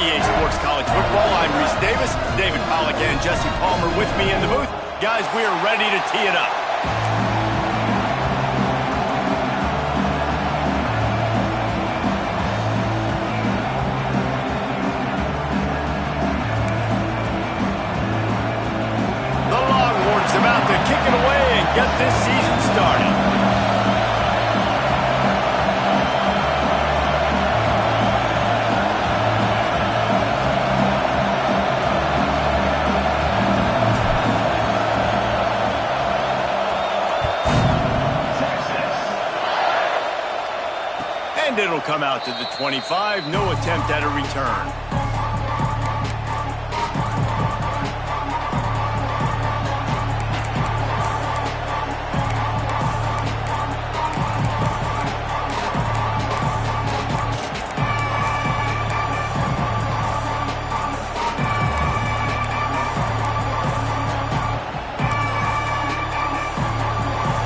EA Sports College Football. I'm Reese Davis, David Pollack and Jesse Palmer with me in the booth. Guys, we are ready to tee it up. The Longhorns about to kick it away and get this season started. And it'll come out to the 25. No attempt at a return.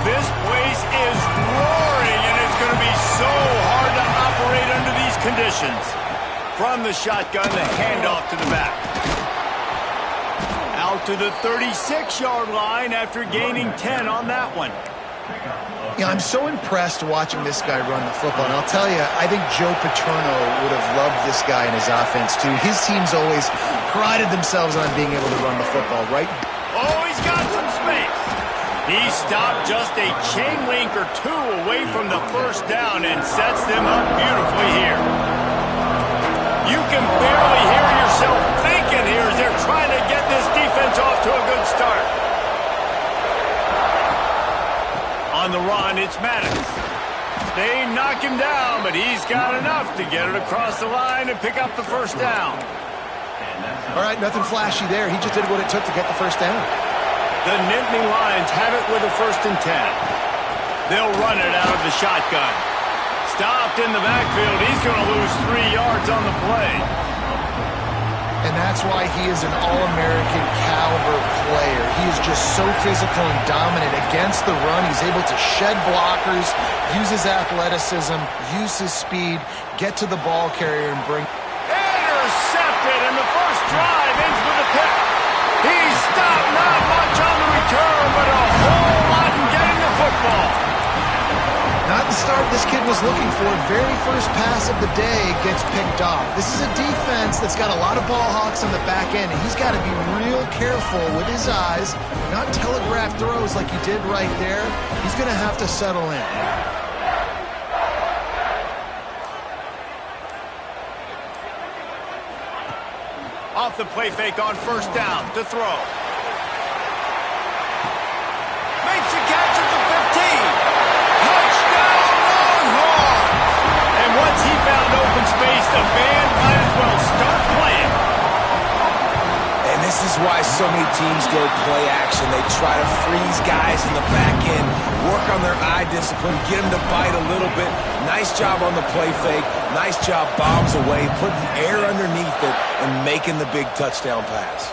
This place is roaring, and it's going to be so hard to operate under these conditions. From the shotgun, the handoff to the back. Out to the 36-yard line after gaining 10 on that one. Yeah, I'm so impressed watching this guy run the football. And I'll tell you, I think Joe Paterno would have loved this guy in his offense, too. His teams always prided themselves on being able to run the football, right? Oh, he's got some space. He stopped just a chain link or two away from the first down and sets them up beautifully here. You can barely hear yourself thinking here as they're trying to get this defense off to a good start. On the run, it's Maddox. They knock him down, but he's got enough to get it across the line and pick up the first down. All right, nothing flashy there. He just did what it took to get the first down. The Nittany Lions have it with a 1st and 10. They'll run it out of the shotgun. Stopped in the backfield. He's going to lose 3 yards on the play. And that's why he is an All-American caliber player. He is just so physical and dominant against the run. He's able to shed blockers, use his athleticism, use his speed, get to the ball carrier and bring... Intercepted, and the first drive ends with a pick. He stopped, not much on the return, but a whole lot in getting the football. Not the start this kid was looking for. Very first pass of the day gets picked off. This is a defense that's got a lot of ball hawks on the back end, and he's got to be real careful with his eyes, not telegraph throws like he did right there. He's going to have to settle in. Off the play fake on 1st down to throw. Makes a catch at the 15. Touchdown Longhorns! And once he found open space, the band might as well start playing. And this is why so many teams go play action. They try to freeze guys in the back end, work on their eye discipline, get them to bite a little bit. Nice job on the play fake. Nice job bombs away, putting air underneath it, and making the big touchdown pass.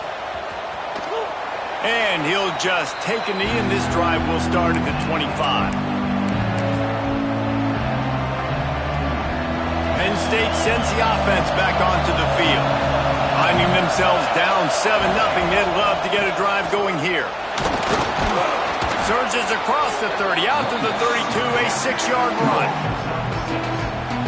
And he'll just take a knee, and this drive will start at the 25. Penn State sends the offense back onto the field. Finding themselves down 7-0, they'd love to get a drive going here. Surges across the 30, out to the 32, a 6-yard run.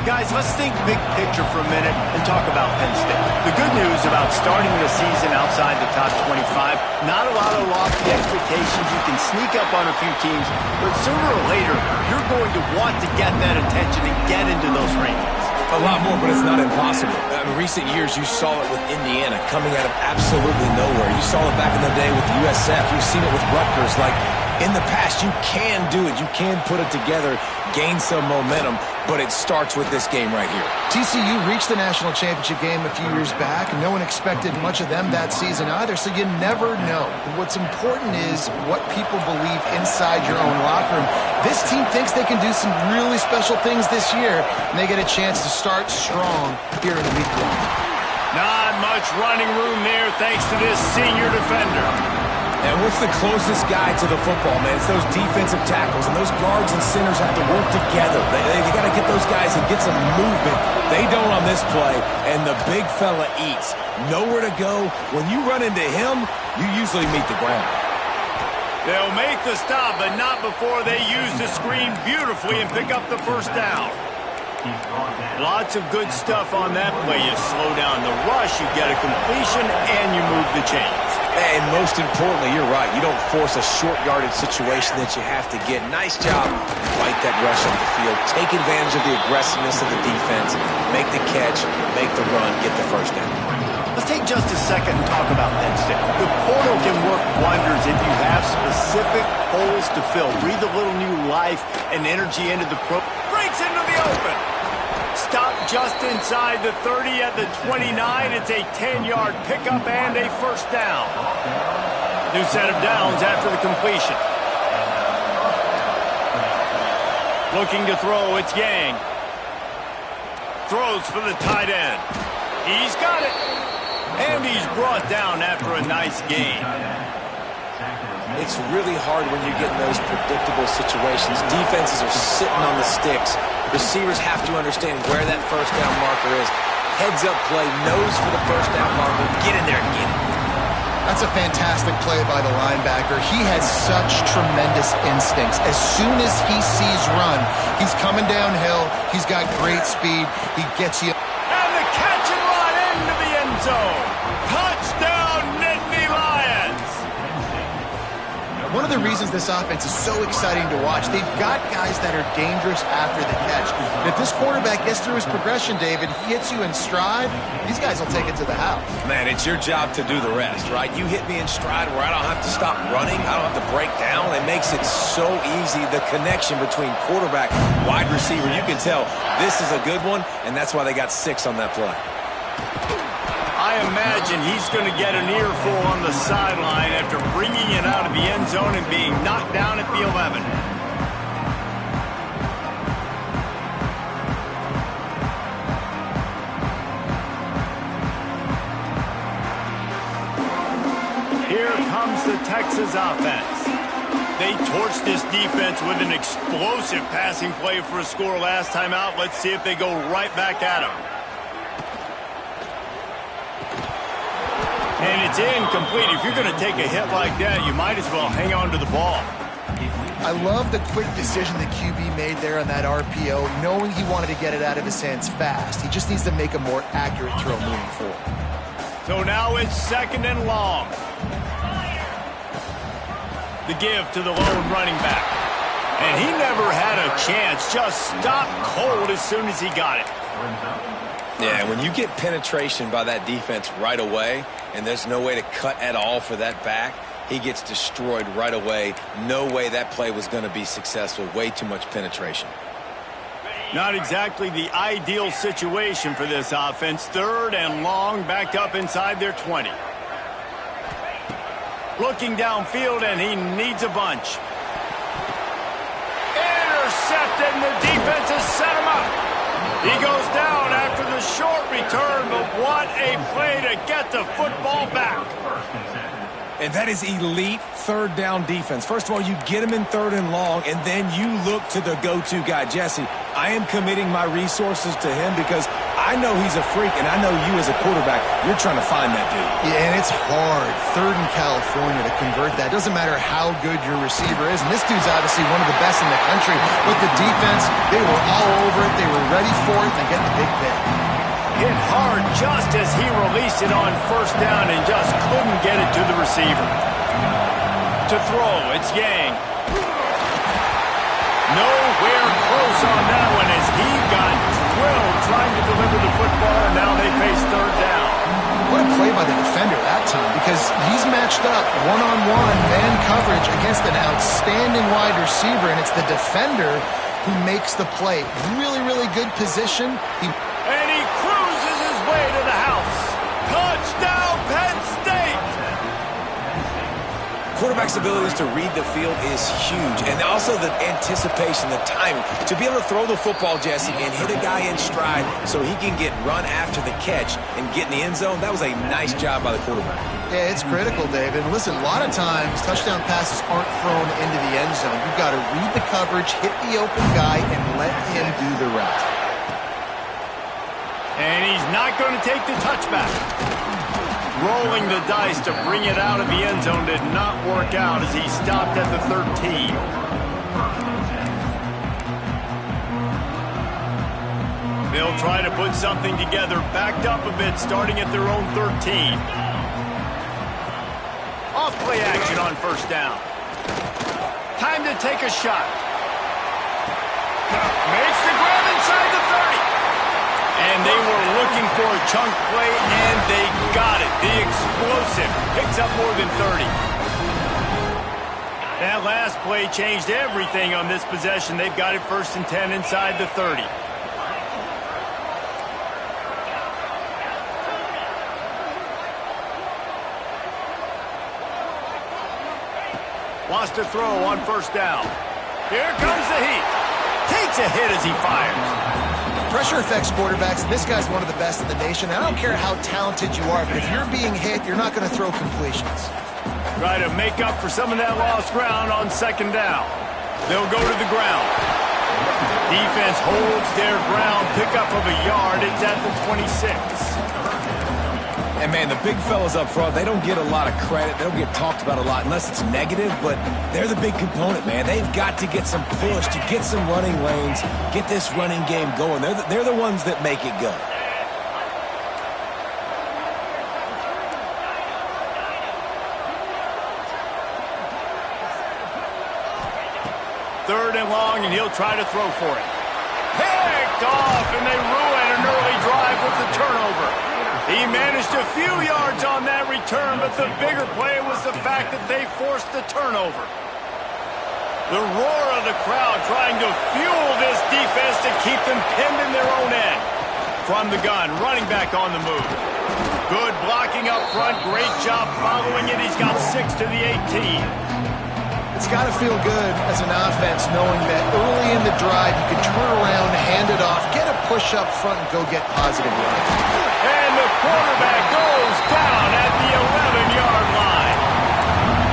Guys, let's think big picture for a minute and talk about Penn State. The good news about starting the season outside the top 25, not a lot of lofty expectations. You can sneak up on a few teams, but sooner or later, you're going to want to get that attention and get into those rankings. A lot more, but it's not impossible. In recent years, you saw it with Indiana coming out of absolutely nowhere. You saw it back in the day with USF. You've seen it with Rutgers. Like, in the past, you can do it. You can put it together, gain some momentum, but it starts with this game right here. TCU reached the national championship game a few years back, and no one expected much of them that season either, so you never know. What's important is what people believe inside your own locker room. This team thinks they can do some really special things this year, and they get a chance to start strong here in week 1. Not much running room there thanks to this senior defender. And what's the closest guy to the football, man? It's those defensive tackles, and those guards and centers have to work together. They got to get those guys and get some movement. They don't on this play, and the big fella eats. Nowhere to go. When you run into him, you usually meet the ground. They'll make the stop, but not before they use the screen beautifully and pick up the first down. Lots of good stuff on that play. You slow down the rush, you get a completion, and you move the chains. And most importantly, you're right. You don't force a short yardage situation that you have to get. Nice job. Fight that rush up the field. Take advantage of the aggressiveness of the defense. Make the catch, make the run, get the first down. Let's take just a second and talk about Penn State. The portal can work wonders if you have specific holes to fill. Breathe a little new life and energy into the pro. Breaks into the open. Stop just inside the 30 at the 29. It's a 10-yard pickup and a first down. New set of downs after the completion. Looking to throw, it's Yang. Throws for the tight end. He's got it. And he's brought down after a nice gain. It's really hard when you get in those predictable situations. Defenses are sitting on the sticks. Receivers have to understand where that first down marker is. Heads up play, nose for the first down marker. Get in there and get it. That's a fantastic play by the linebacker. He has such tremendous instincts. As soon as he sees run, he's coming downhill. He's got great speed. He gets you. And the catch and run into the end zone. Touchdown, Nittany Lions. One of the reasons this offense is so exciting to watch, they've got guys that are dangerous after the catch. And if this quarterback gets through his progression, David, he hits you in stride, these guys will take it to the house. Man, it's your job to do the rest, right? You hit me in stride where I don't have to stop running. I don't have to break down. It makes it so easy. The connection between quarterback, wide receiver, you can tell this is a good one, and that's why they got 6 on that play. I imagine he's going to get an earful on the sideline after bringing it out of the end zone and being knocked down at the 11. Here comes the Texas offense. They torched this defense with an explosive passing play for a score last time out. Let's see if they go right back at him. And it's incomplete. If you're going to take a hit like that, you might as well hang on to the ball. I love the quick decision the QB made there on that RPO, knowing he wanted to get it out of his hands fast. He just needs to make a more accurate throw moving forward. So now it's 2nd and long. The give to the lone running back. And he never had a chance. Just stopped cold as soon as he got it. Yeah, when you get penetration by that defense right away, and there's no way to cut at all for that back, he gets destroyed right away. No way that play was going to be successful. Way too much penetration. Not exactly the ideal situation for this offense. 3rd and long, backed up inside their 20. Looking downfield, and he needs a bunch. Intercepted, and the defense has set him up. He goes down after the short return, but what a play to get the football back. And that is elite 3rd down defense. First of all, you get him in 3rd and long, and then you look to the go-to guy. Jesse, I am committing my resources to him because I know he's a freak, and I know you as a quarterback, you're trying to find that dude. Yeah, and it's hard, 3rd in California, to convert that. Doesn't matter how good your receiver is, and this dude's obviously one of the best in the country. But the defense, they were all over it. They were ready for it, and they get the big pick. Hit hard just as he released it on 1st down and just couldn't get it to the receiver. To throw, it's Yang. Nowhere close on that one as he got drilled trying to deliver the football, and now they face 3rd down. What a play by the defender that time, because he's matched up one-on-one man coverage against an outstanding wide receiver, and it's the defender who makes the play. Really, really good position. And he cruises his way to the house. Touchdown, Penn State! quarterback's abilities to read the field is huge, and also the anticipation, the timing. To be able to throw the football, Jesse, and hit a guy in stride so he can get run after the catch and get in the end zone, that was a nice job by the quarterback. Yeah, it's critical, David. Listen, a lot of times touchdown passes aren't thrown into the end zone. You've got to read the coverage, hit the open guy, and let him do the rest. And he's not going to take the touchback. Rolling the dice to bring it out of the end zone did not work out as he stopped at the 13. They'll try to put something together, backed up a bit, starting at their own 13. Off play action on first down. Time to take a shot. Makes the grab inside the 30. And they were looking for a chunk play, and they got it. The explosive picks up more than 30. That last play changed everything on this possession. They've got it 1st and 10 inside the 30. Wants to throw on first down. Here comes the heat. Takes a hit as he fires. Pressure affects quarterbacks, and this guy's one of the best in the nation. I don't care how talented you are, but if you're being hit, you're not going to throw completions. Try to make up for some of that lost ground on 2nd down. They'll go to the ground. Defense holds their ground, pickup of a yard. It's at the 26. And, man, the big fellas up front, they don't get a lot of credit. They don't get talked about a lot unless it's negative, but they're the big component, man. They've got to get some push, to get some running lanes, get this running game going. They're the ones that make it go. Third and long, and he'll try to throw for it. Picked off, and they ruin an early drive with the turnover. He managed a few yards on that return, but the bigger play was the fact that they forced the turnover. The roar of the crowd trying to fuel this defense to keep them pinned in their own end. From the gun, running back on the move. Good blocking up front, great job following it. He's got 6 to the 18. It's got to feel good as an offense knowing that early in the drive you can turn around, hand it off, get a push up front, and go get positive yards. And the quarterback goes down at the 11-yard line.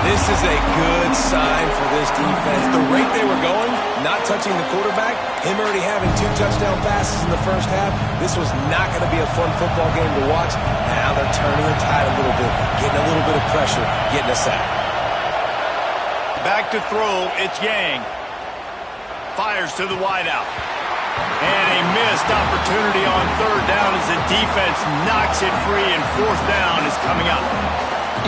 This is a good sign for this defense. The rate they were going, not touching the quarterback, him already having 2 touchdown passes in the first half, this was not going to be a fun football game to watch. Now they're turning the tide a little bit, getting a little bit of pressure, getting a sack. Back to throw, it's Yang. Fires to the wideout. And a missed opportunity on 3rd down as the defense knocks it free, and 4th down is coming up.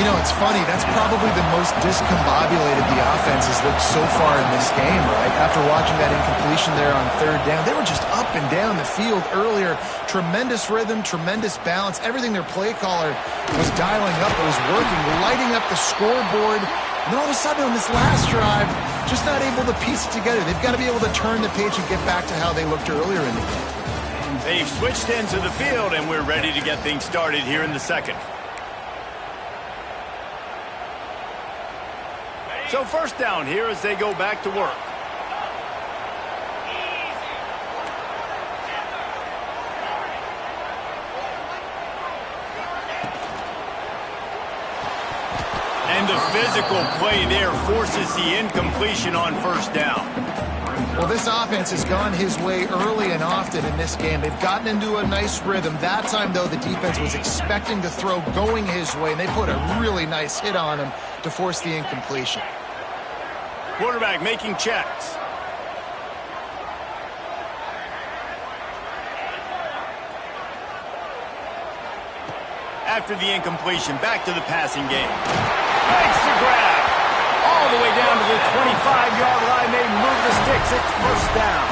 You know, it's funny. That's probably the most discombobulated the offense has looked so far in this game, right? After watching that incompletion there on 3rd down, they were just up and down the field earlier. Tremendous rhythm, tremendous balance. Everything their play caller was dialing up, it was working, lighting up the scoreboard. And all of a sudden on this last drive, just not able to piece it together. They've got to be able to turn the page and get back to how they looked earlier in the game. They've switched ends of the field, and we're ready to get things started here in the 2nd. So 1st down here as they go back to work. And the physical play there forces the incompletion on 1st down. Well, this offense has gone his way early and often in this game. They've gotten into a nice rhythm. That time, though, the defense was expecting to throw going his way, and they put a really nice hit on him to force the incompletion. Quarterback making checks. After the incompletion, back to the passing game. Makes the grab. All the way down to the 25-yard line. They move the sticks. It's 1st down.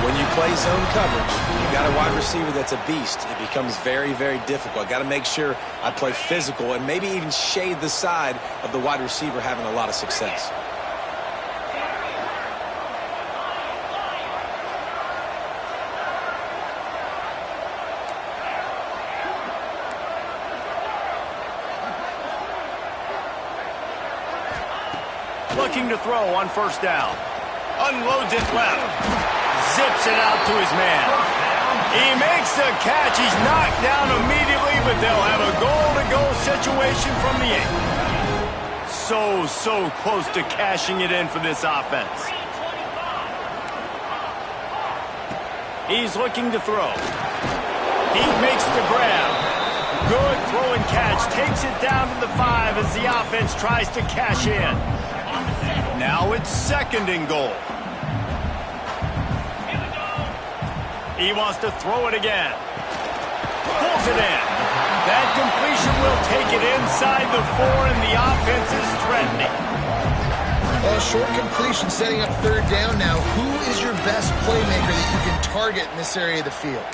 When you play zone coverage, you got a wide receiver that's a beast. It becomes very, very difficult. I got to make sure I play physical and maybe even shade the side of the wide receiver having a lot of success. looking to throw on first down. Unloads it left. Zips it out to his man. He makes the catch. He's knocked down immediately, but they'll have a goal-to-go situation from the 8. So close to cashing it in for this offense. He's looking to throw. He makes the grab. Good throw and catch. Takes it down to the 5 as the offense tries to cash in. Now it's 2nd and goal. He wants to throw it again. Pulls it in. That completion will take it inside the 4, and the offense is threatening. Well, short completion setting up 3rd down now. Who is your best playmaker that you can target in this area of the field?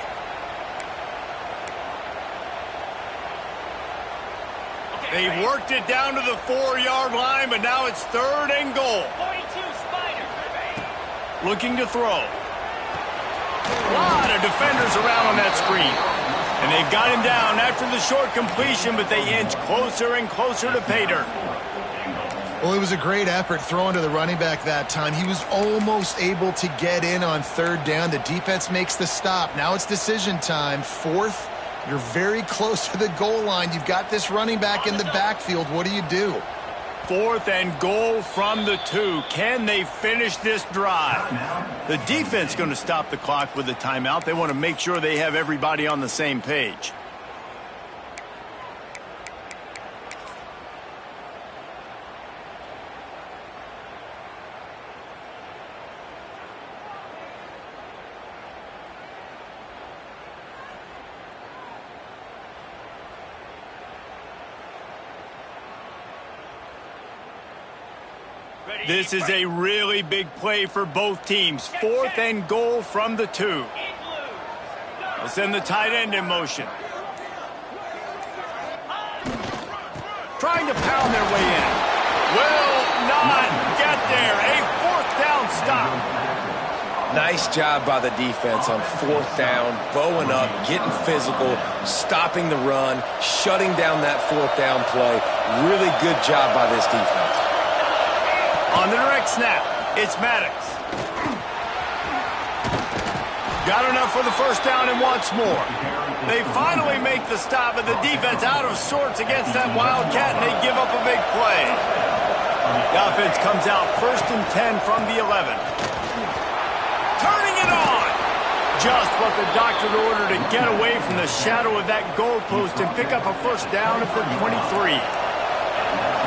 They've worked it down to the 4-yard line, but now it's 3rd and goal. Looking to throw. A lot of defenders around on that screen. And they've got him down after the short completion, but they inch closer and closer to pay dirt. Well, it was a great effort throwing to the running back that time. He was almost able to get in on 3rd down. The defense makes the stop. Now it's decision time. 4th, you're very close to the goal line. You've got this running back in the backfield. What do you do? 4th and goal from the 2. Can they finish this drive? The defense going to stop the clock with a timeout. They want to make sure they have everybody on the same page. This is a really big play for both teams. 4th and goal from the 2. They'll send the tight end in motion. Trying to pound their way in. Will not get there. A 4th down stop. Nice job by the defense on 4th down, bowing up, getting physical, stopping the run, shutting down that 4th down play. Really good job by this defense. On the direct snap, it's Maddox. Got enough for the first down and wants more. They finally make the stop, but the defense out of sorts against that Wildcat, and they give up a big play. The offense comes out 1st and 10 from the 11. Turning it on! Just what the doctor ordered to get away from the shadow of that goalpost and pick up a first down at the 23.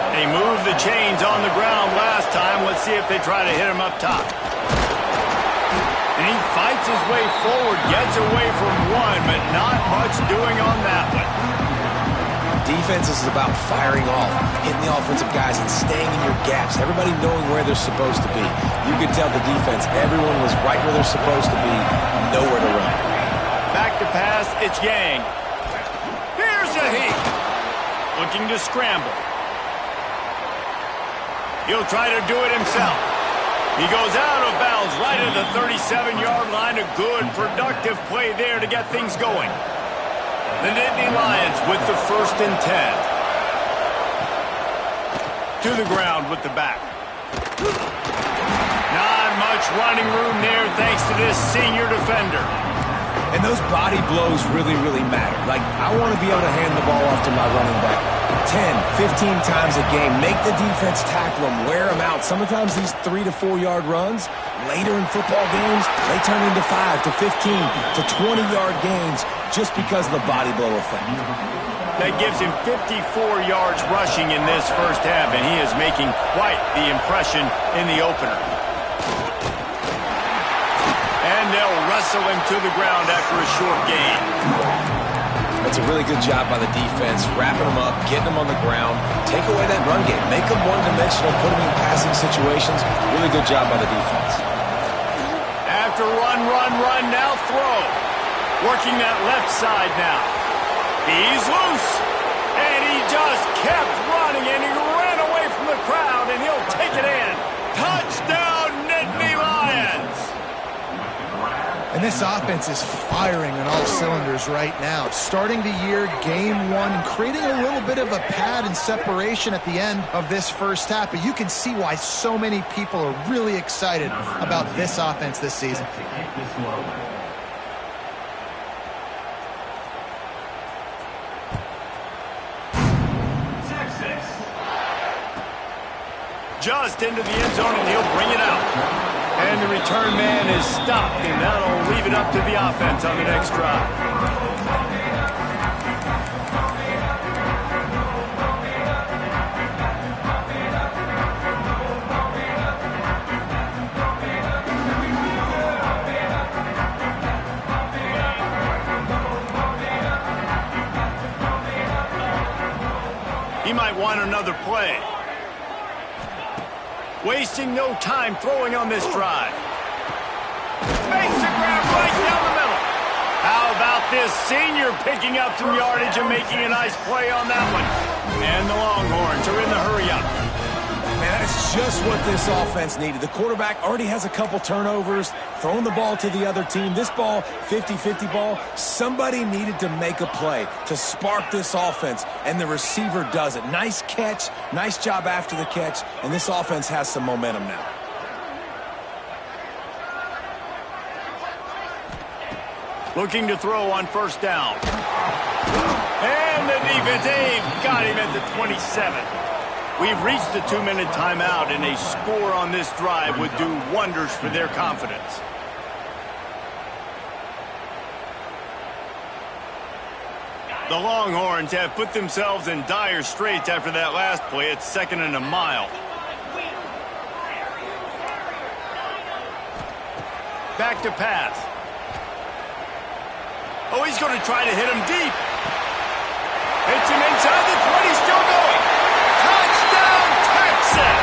They moved the chains on the ground last time. Let's see if they try to hit him up top. And he fights his way forward, gets away from one, but not much doing on that one. Defense is about firing off, hitting the offensive guys and staying in your gaps. Everybody knowing where they're supposed to be. You could tell the defense, everyone was right where they're supposed to be, nowhere to run. Back to pass, it's Yang. Here's a heat. Looking to scramble. He'll try to do it himself. He goes out of bounds right at the 37-yard line. A good, productive play there to get things going. The Nittany Lions with the 1st and 10. To the ground with the back. Not much running room there thanks to this senior defender. And those body blows really, really matter. Like, I want to be able to hand the ball off to my running back 10, 15 times a game. Make the defense tackle them, wear them out. Sometimes these 3 to 4 yard runs, later in football games, they turn into 5 to 15 to 20-yard gains just because of the body blow effect. That gives him 54 yards rushing in this first half, and he is making quite the impression in the opener. And they'll wrestle him to the ground after a short gain. That's a really good job by the defense, wrapping them up, getting them on the ground, take away that run game, make them one-dimensional, put them in passing situations. Really good job by the defense. After run, now throw. Working that left side now. He's loose. And he just kept running, and he ran away from the crowd, and he'll take it in. Touchdown, Nittany Lions! And this offense is firing on all cylinders right now. Starting the year, game one, and creating a little bit of a pad and separation at the end of this first half. But you can see why so many people are really excited about this offense this season. Just into the end zone, and he'll bring it out. And the return man is stopped, and that'll leave it up to the offense on the next drive. He might want another play. Wasting no time throwing on this drive. Makes a grab right down the middle. How about this senior picking up some yardage and making a nice play on that one? And the Longhorns are in the hurry-up. Man, that's just what this offense needed. The quarterback already has a couple turnovers, throwing the ball to the other team. This ball, 50-50 ball, somebody needed to make a play to spark this offense, and the receiver does it. Nice catch, nice job after the catch, and this offense has some momentum now. Looking to throw on first down. And the defense, they've got him at the 27. We've reached the 2-minute timeout, and a score on this drive would do wonders for their confidence. The Longhorns have put themselves in dire straits after that last play. It's 2nd and a mile. Back to pass. Oh, he's going to try to hit him deep. Hits him inside the 20, still going. Touchdown, Texas!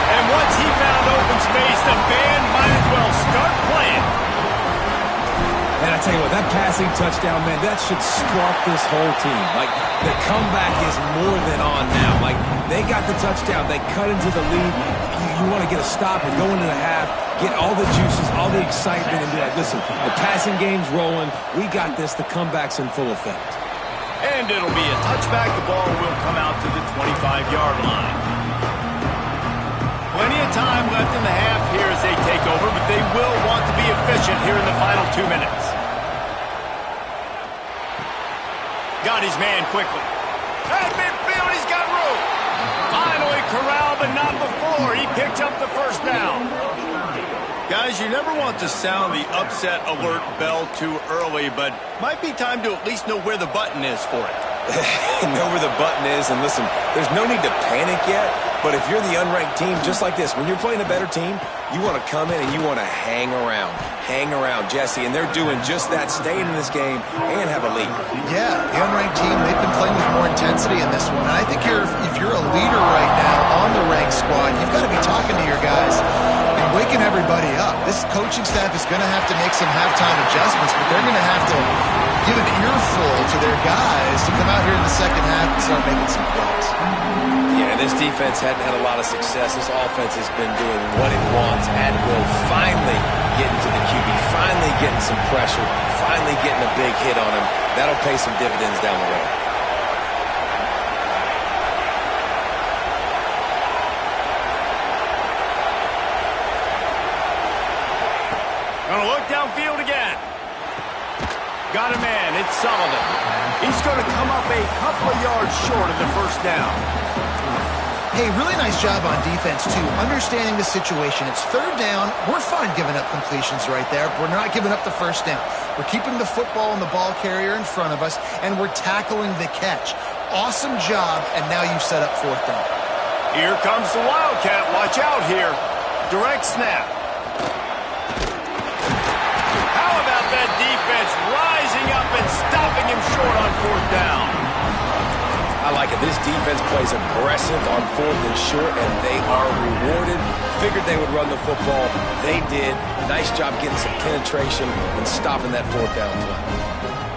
And once he found open space, the band might as well start playing. And I tell you what, that passing touchdown, man, that should spark this whole team. Like, the comeback is more than on now. Like, they got the touchdown. They cut into the lead. You want to get a stop and go into the half, get all the juices, all the excitement, and be like, listen, the passing game's rolling. We got this. The comeback's in full effect. And it'll be a touchback. The ball will come out to the 25-yard line. Plenty of time left in the half here as they take over, but they will want to be efficient here in the final 2 minutes. Got his man quickly. At midfield, he's got room. Finally corralled, but not before. He picks up the first down. Guys, you never want to sound the upset alert bell too early, but might be time to at least know where the button is for it. Know where the button is, and listen, there's no need to panic yet, but if you're the unranked team, just like this, when you're playing a better team, you want to come in and you want to hang around, Jesse, and they're doing just that, staying in this game and have a lead. Yeah, the unranked team, they've been playing with more intensity in this one, and I think if you're a leader right now on the ranked squad, you've got to be talking to your guys and waking everybody up. This coaching staff is going to have to make some halftime adjustments, but they're going to have to give an earful to their guys to come out here in the second half and start making some plays. Yeah, this defense hadn't had a lot of success. This offense has been doing what it wants and will finally get into the QB, finally getting some pressure, finally getting a big hit on him. That'll pay some dividends down the road. Gonna look downfield again. Got a man, it's Sullivan. He's going to come up a couple of yards short of the first down. Hey, really nice job on defense, too, understanding the situation. It's third down. We're fine giving up completions right there. We're not giving up the first down. We're keeping the football and the ball carrier in front of us, and we're tackling the catch. Awesome job, and now you've set up fourth down. Here comes the Wildcat. Watch out here. Direct snap. How about that defense rising up and stopping him short on fourth down? I like it. This defense plays aggressive on fourth and short, and they are rewarded. Figured they would run the football. They did. Nice job getting some penetration and stopping that fourth down play.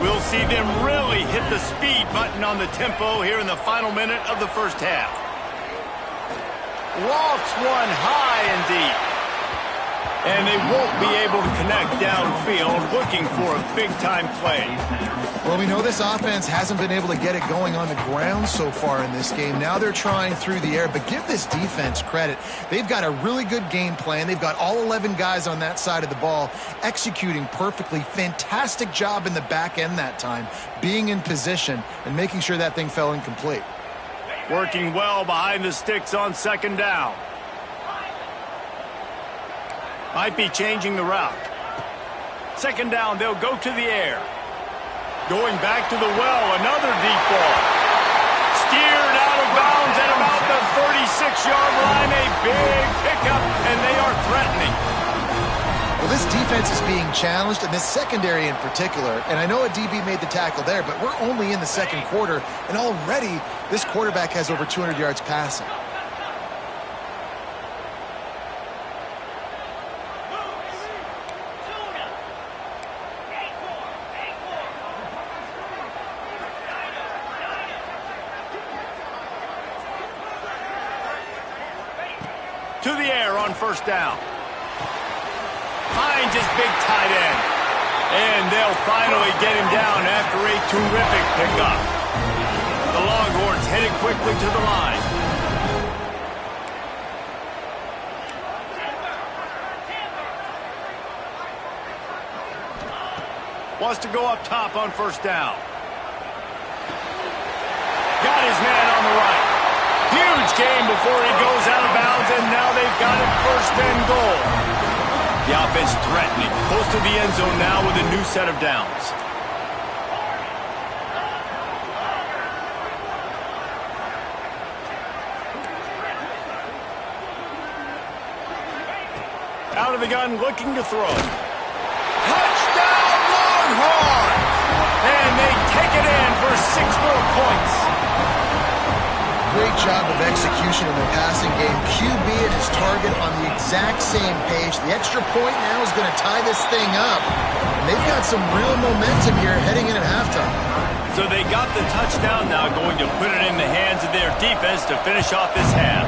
We'll see them really hit the speed button on the tempo here in the final minute of the first half. Lofts one high and deep. And they won't be able to connect downfield, looking for a big-time play. Well, we know this offense hasn't been able to get it going on the ground so far in this game. Now they're trying through the air, but give this defense credit. They've got a really good game plan. They've got all 11 guys on that side of the ball executing perfectly. Fantastic job in the back end that time, being in position and making sure that thing fell incomplete. Working well behind the sticks on second down. Might be changing the route. Second down, they'll go to the air. Going back to the well, another deep ball. Steered out of bounds at about the 36-yard line. A big pickup, and they are threatening. Well, this defense is being challenged, and this secondary in particular. And I know a DB made the tackle there, but we're only in the second quarter, and already this quarterback has over 200 yards passing. To the air on first down. Finds his big tight end. And they'll finally get him down after a terrific pickup. The Longhorns headed quickly to the line. Wants to go up top on first down. Got his man on the right. Huge game before he goes out of bounds, and now they've got it first and goal. The offense threatening, close to the end zone now with a new set of downs. Out of the gun, looking to throw. Touchdown, Longhorns! And they take it in for 6 more points. Great job of execution in the passing game. QB and his target on the exact same page. The extra point now is going to tie this thing up. And they've got some real momentum here heading in at halftime. So they got the touchdown now, going to put it in the hands of their defense to finish off this half.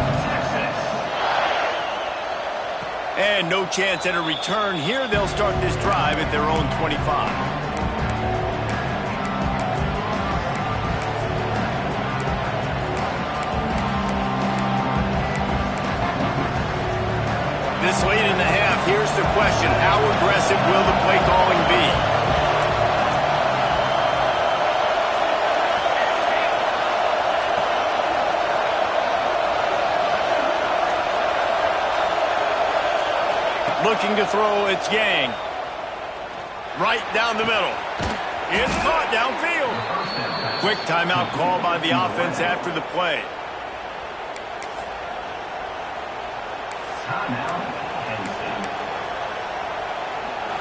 And no chance at a return here. They'll start this drive at their own 25. This late in the half, here's the question. How aggressive will the play calling be? Looking to throw, it's Yang. Right down the middle. It's caught downfield. Quick timeout call by the offense after the play.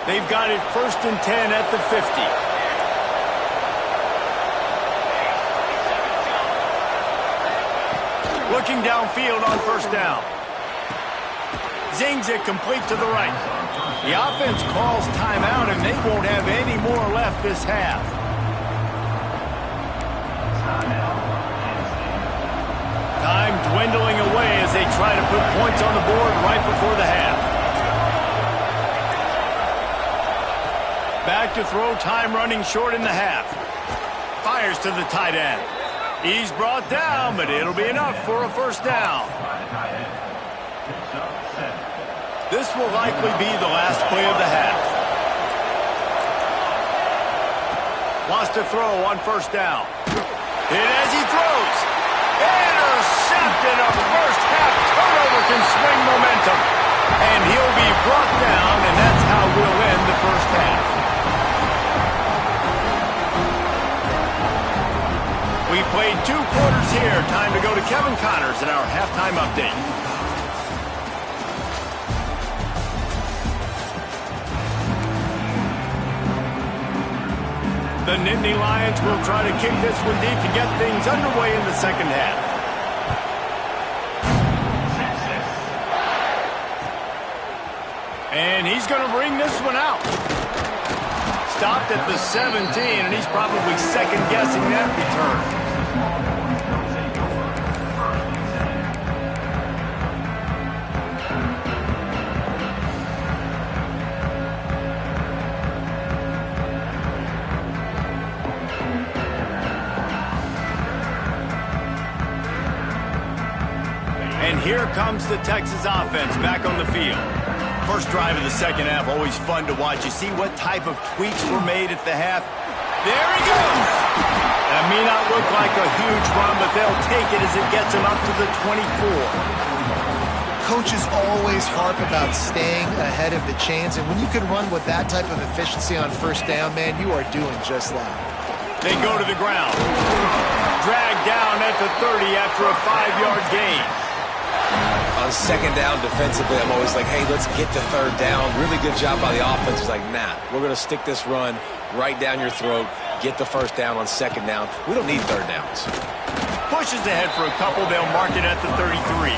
They've got it first and 10 at the 50. Looking downfield on first down. Zings it complete to the right. The offense calls timeout, and they won't have any more left this half. Time dwindling away as they try to put points on the board right before the half. Back to throw, time running short in the half. Fires to the tight end. He's brought down, but it'll be enough for a first down. This will likely be the last play of the half. Wants to throw on first down. And as he throws, intercepted. A first half turnover can swing momentum. And he'll be brought down, and that's how we'll end the first half. We played 2 quarters here. Time to go to Kevin Connors in our halftime update. The Nittany Lions will try to kick this one deep to get things underway in the second half. And he's going to bring this one out. Stopped at the 17, and he's probably second-guessing that return. here comes the Texas offense back on the field. First drive of the second half, always fun to watch. You see what type of tweaks were made at the half. There he goes. That may not look like a huge run, but they'll take it as it gets them up to the 24. Coaches always harp about staying ahead of the chains, and when you can run with that type of efficiency on first down, man, you are doing just that. They go to the ground. Dragged down at the 30 after a 5-yard gain. On second down defensively, I'm always like, hey, let's get to third down. Really good job by the offense. It's like, nah, we're going to stick this run right down your throat, get the first down on second down. We don't need third downs. Pushes ahead for a couple. They'll mark it at the 33.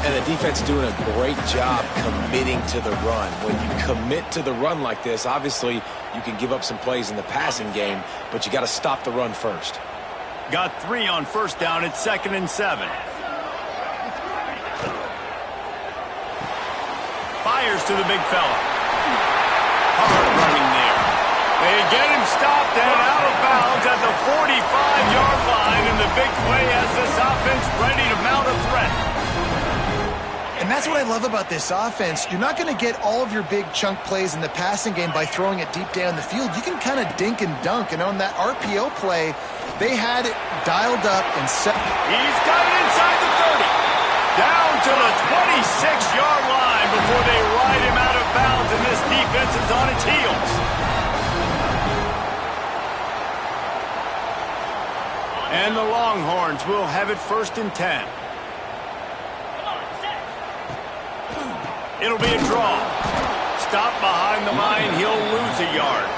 And the defense doing a great job committing to the run. When you commit to the run like this, obviously you can give up some plays in the passing game, but you got to stop the run first. Got 3 on first down at 2nd and 7. Fires to the big fella. Hard running there. They get him stopped and out of bounds at the 45-yard line, and the big play has this offense ready to mount a threat. And that's what I love about this offense. You're not going to get all of your big chunk plays in the passing game by throwing it deep down the field. You can kind of dink and dunk. And on that RPO play, they had it dialed up and set. He's got it inside the 30. Down to the 26-yard line before they ride him out of bounds, and this defense is on its heels. And the Longhorns will have it 1st and 10. It'll be a draw. Stop behind the line. He'll lose a yard.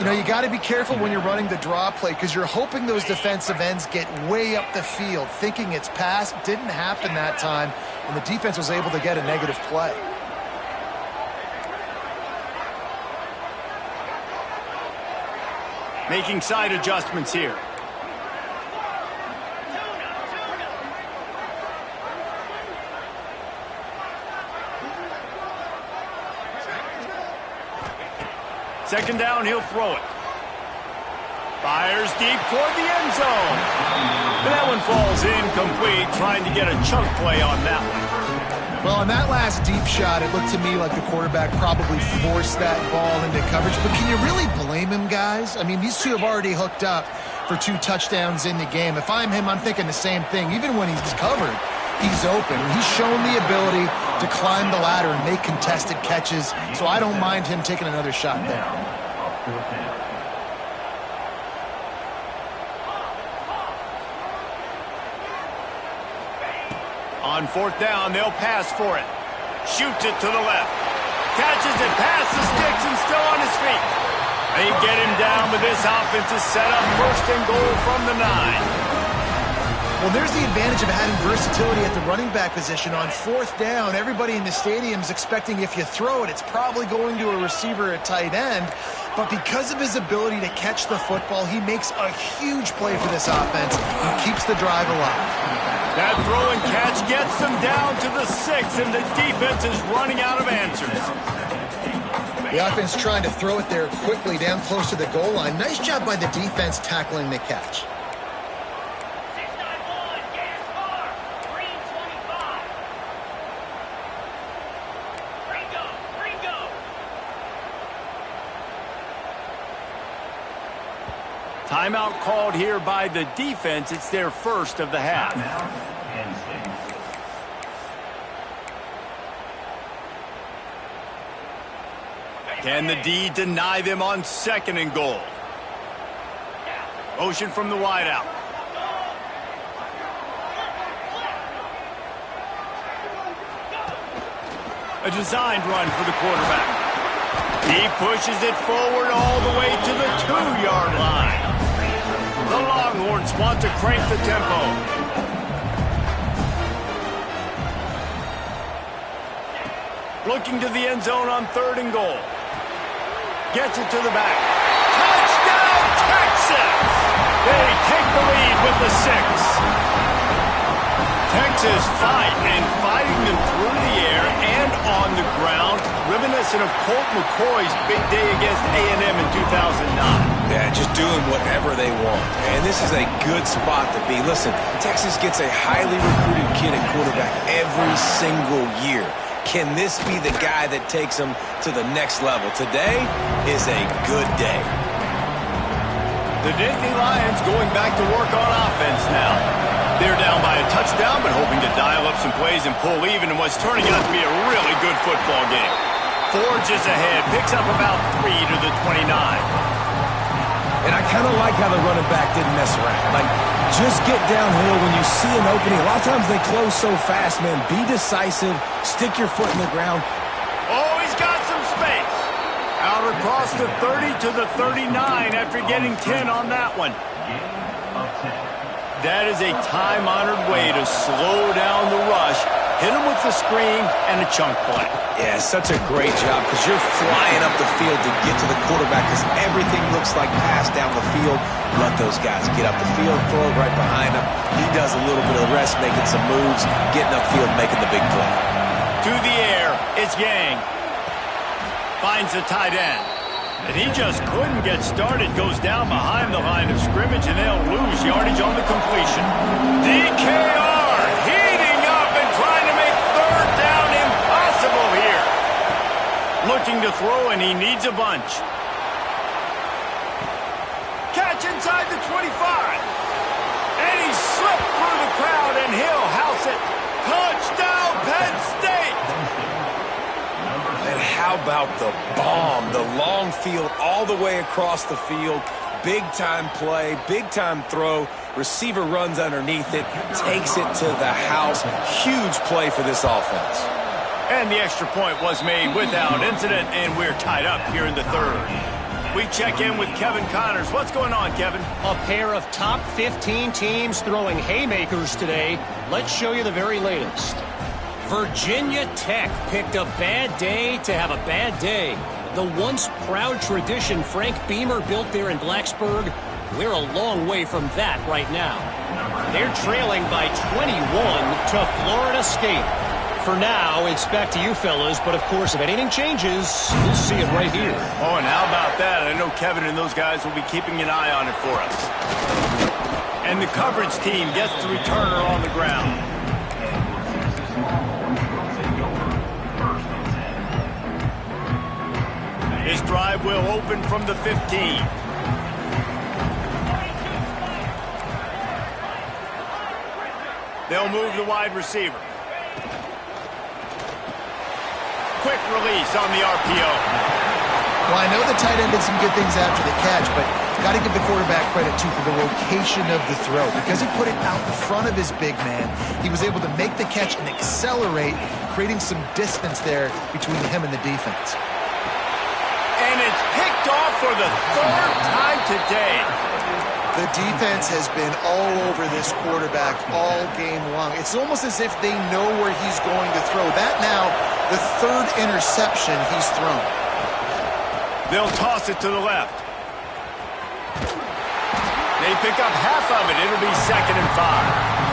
You know, you got to be careful when you're running the draw play because you're hoping those defensive ends get way up the field, thinking it's pass. Didn't happen that time, and the defense was able to get a negative play. Making side adjustments here. Second down, he'll throw it. Fires deep toward the end zone. And that one falls incomplete, trying to get a chunk play on that one. Well, on that last deep shot, it looked to me like the quarterback probably forced that ball into coverage. But can you really blame him, guys? I mean, these two have already hooked up for 2 touchdowns in the game. If I'm him, I'm thinking the same thing. Even when he's covered, he's open. He's shown the ability to climb the ladder and make contested catches. So I don't mind him taking another shot there. On 4th down, they'll pass for it. Shoots it to the left. Catches it past the sticks and still on his feet. They get him down, but this offense is set up 1st and goal from the 9. Well, there's the advantage of having versatility at the running back position. On 4th down, everybody in the stadium is expecting if you throw it, it's probably going to a receiver at tight end. But because of his ability to catch the football, he makes a huge play for this offense and keeps the drive alive. That throw and catch gets them down to the 6, and the defense is running out of answers. The offense trying to throw it there quickly down close to the goal line. Nice job by the defense tackling the catch. Timeout called here by the defense. It's their first of the half. Can the D deny them on 2nd and goal? Motion from the wideout. A designed run for the quarterback. He pushes it forward all the way to the 2-yard line. The Longhorns want to crank the tempo. Looking to the end zone on 3rd and goal. Gets it to the back. Touchdown, Texas! They take the lead with the 6. Texas fighting them through the air and on the ground, reminiscent of Colt McCoy's big day against A&M in 2009. Yeah, just doing whatever they want. And this is a good spot to be. Listen, Texas gets a highly recruited kid at quarterback every single year. Can this be the guy that takes them to the next level? Today is a good day. The Nittany Lions going back to work on offense now. They're down by a touchdown, but hoping to dial up some plays and pull even in what's turning out to be a really good football game. Forges ahead, picks up about 3 to the 29. And I kind of like how the running back didn't mess around. Like, just get downhill when you see an opening. A lot of times they close so fast, man. Be decisive. Stick your foot in the ground. Oh, he's got some space. Out across the 30 to the 39 after getting 10 on that one. That is a time-honored way to slow down the rush. Hit him with the screen and a chunk play. Yeah, such a great job because you're flying up the field to get to the quarterback because everything looks like pass down the field. Let those guys get up the field, throw it right behind him. He does a little bit of the rest, making some moves, getting upfield, making the big play. To the air, it's Yang. Finds the tight end. And he just couldn't get started. Goes down behind the line of scrimmage, and they'll lose yardage on the completion. DKR heating up and trying to make third down impossible here. Looking to throw, and he needs a bunch. Catch inside the 25. And he slipped through the crowd, and he'll house it. Touchdown, Penn State! And how about the bomb? The long field all the way across the field. Big-time play, big-time throw. Receiver runs underneath it, takes it to the house. Huge play for this offense. And the extra point was made without incident, and we're tied up here in the third. We check in with Kevin Connors. What's going on, Kevin? A pair of top 15 teams throwing haymakers today. Let's show you the very latest. Virginia Tech picked a bad day to have a bad day. The once proud tradition Frank Beamer built there in Blacksburg, we're a long way from that right now. They're trailing by 21 to Florida State. For now, it's back to you fellas, but of course, if anything changes, we'll see it right here. Oh, and how about that? I know Kevin and those guys will be keeping an eye on it for us. And the coverage team gets the returner on the ground. His drive will open from the 15. They'll move the wide receiver. Quick release on the RPO. Well, I know the tight end did some good things after the catch, but got to give the quarterback credit, too, for the location of the throw. Because he put it out in front of his big man, he was able to make the catch and accelerate, creating some distance there between him and the defense. And it's picked off for the third time today. The defense has been all over this quarterback all game long. It's almost as if they know where he's going to throw. That now, the third interception he's thrown. They'll toss it to the left. They pick up half of it. It'll be 2nd and 5.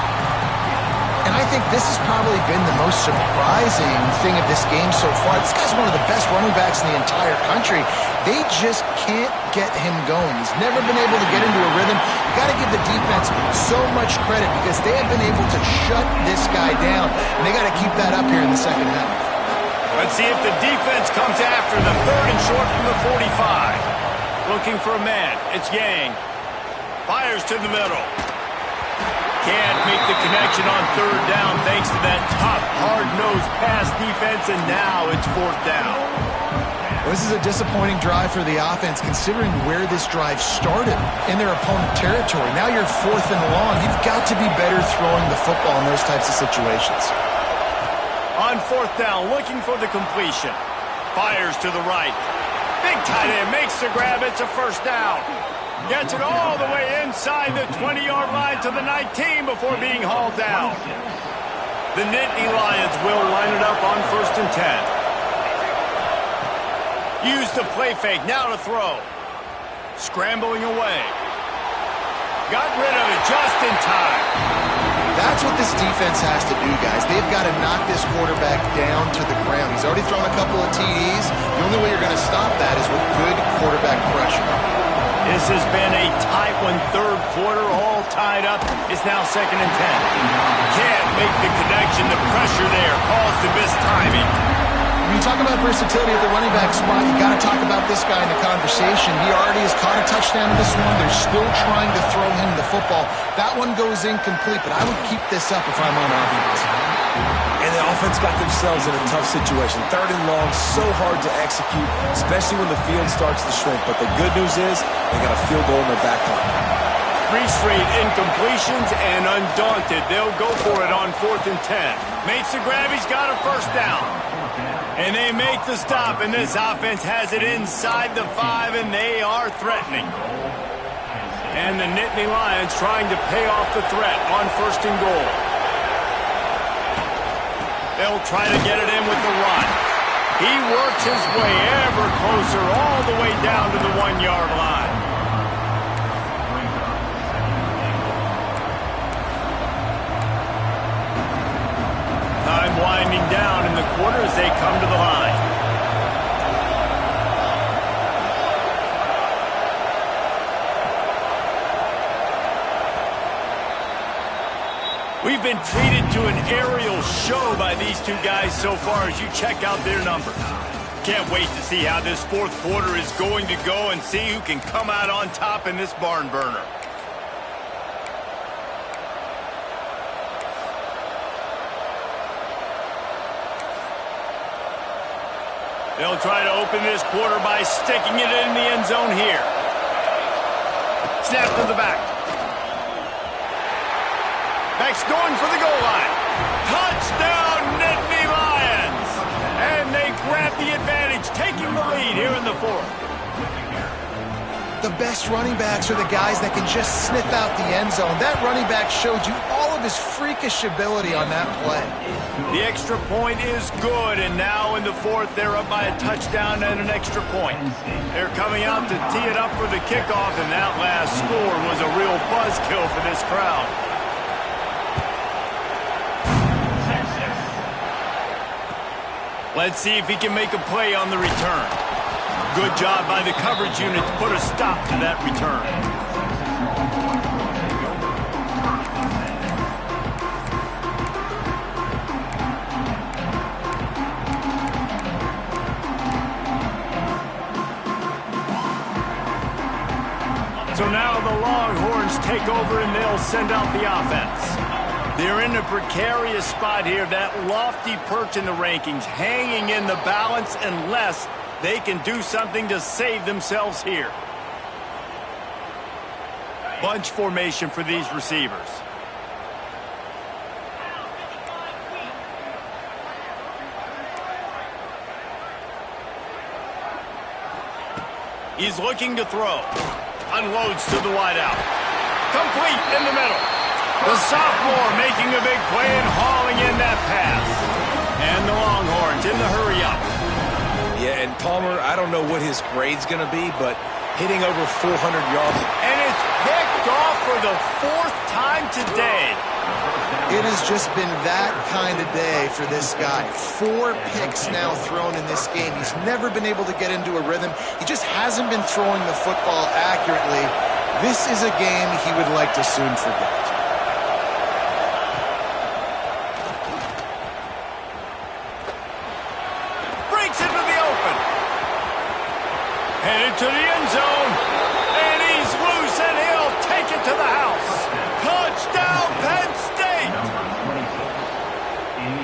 And I think this has probably been the most surprising thing of this game so far. This guy's one of the best running backs in the entire country. They just can't get him going. He's never been able to get into a rhythm. You got to give the defense so much credit because they have been able to shut this guy down. And they got to keep that up here in the second half. Let's see if the defense comes after the 3rd and short from the 45. Looking for a man. It's Yang. Fires to the middle. Can't make the connection on 3rd down thanks to that tough, hard-nosed pass defense, and now it's 4th down. This is a disappointing drive for the offense considering where this drive started in their opponent territory. Now you're 4th and long. You've got to be better throwing the football in those types of situations. On 4th down, looking for the completion. Fires to the right. Big tight end makes the grab. It's a 1st down. Gets it all the way inside the 20-yard line to the 19 before being hauled down. The Nittany Lions will line it up on 1st and 10. Use the play fake, now to throw. Scrambling away. Got rid of it just in time. That's what this defense has to do, guys. They've got to knock this quarterback down to the ground. He's already thrown a couple of TDs. The only way you're going to stop that is with good quarterback pressure. This has been a tight one, third quarter, all tied up. It's now 2nd and 10. Can't make the connection. The pressure there caused the missed timing. When you talk about versatility at the running back spot, you got to talk about this guy in the conversation. He already has caught a touchdown in this one. They're still trying to throw him the football. That one goes incomplete, but I would keep this up if I'm on offense. And the offense got themselves in a tough situation. 3rd and long, so hard to execute, especially when the field starts to shrink. But the good news is they got a field goal in their back pocket. 3 straight incompletions, and undaunted, they'll go for it on 4th and 10. Makes the grab, he's got a first down. And they make the stop, and this offense has it inside the 5, and they are threatening. And the Nittany Lions trying to pay off the threat on 1st and goal. They'll try to get it in with the run. He works his way ever closer all the way down to the 1-yard line. Time winding down in the quarter as they come to the line. We've been treated to an aerial show by these two guys so far as you check out their numbers. Can't wait to see how this 4th quarter is going to go and see who can come out on top in this barn burner. They'll try to open this quarter by sticking it in the end zone here. Snap to the back. Back's going for the goal line. Touchdown, Nittany Lions! And they grab the advantage, taking the lead here in the 4th. The best running backs are the guys that can just sniff out the end zone. That running back showed you all of his freakish ability on that play. The extra point is good, and now in the 4th, they're up by a touchdown and an extra point. They're coming out to tee it up for the kickoff, and that last score was a real buzzkill for this crowd. Let's see if he can make a play on the return. Good job by the coverage unit to put a stop to that return. So now the Longhorns take over and they'll send out the offense. They're in a precarious spot here, that lofty perch in the rankings, hanging in the balance unless they can do something to save themselves here. Bunch formation for these receivers. He's looking to throw. Unloads to the wideout. Complete in the middle. The sophomore making a big play and hauling in that pass. And the Longhorns in the hurry-up. Yeah, and Palmer, I don't know what his grade's going to be, but hitting over 400 yards. And it's picked off for the 4th time today. It has just been that kind of day for this guy. 4 picks now thrown in this game. He's never been able to get into a rhythm. He just hasn't been throwing the football accurately. This is a game he would like to soon forget. Headed to the end zone, and he's loose, and he'll take it to the house. Touchdown, Penn State!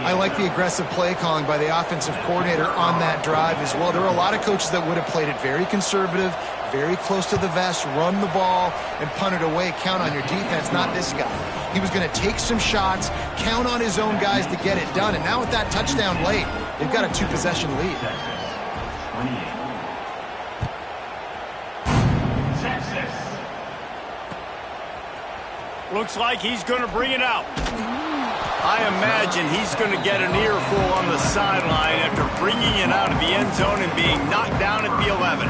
I like the aggressive play calling by the offensive coordinator on that drive as well. There are a lot of coaches that would have played it very conservative, very close to the vest, run the ball, and punt it away. Count on your defense, not this guy. He was going to take some shots, count on his own guys to get it done, and now with that touchdown late, they've got a 2-possession lead. Looks like he's going to bring it out. I imagine he's going to get an earful on the sideline after bringing it out of the end zone and being knocked down at the 11.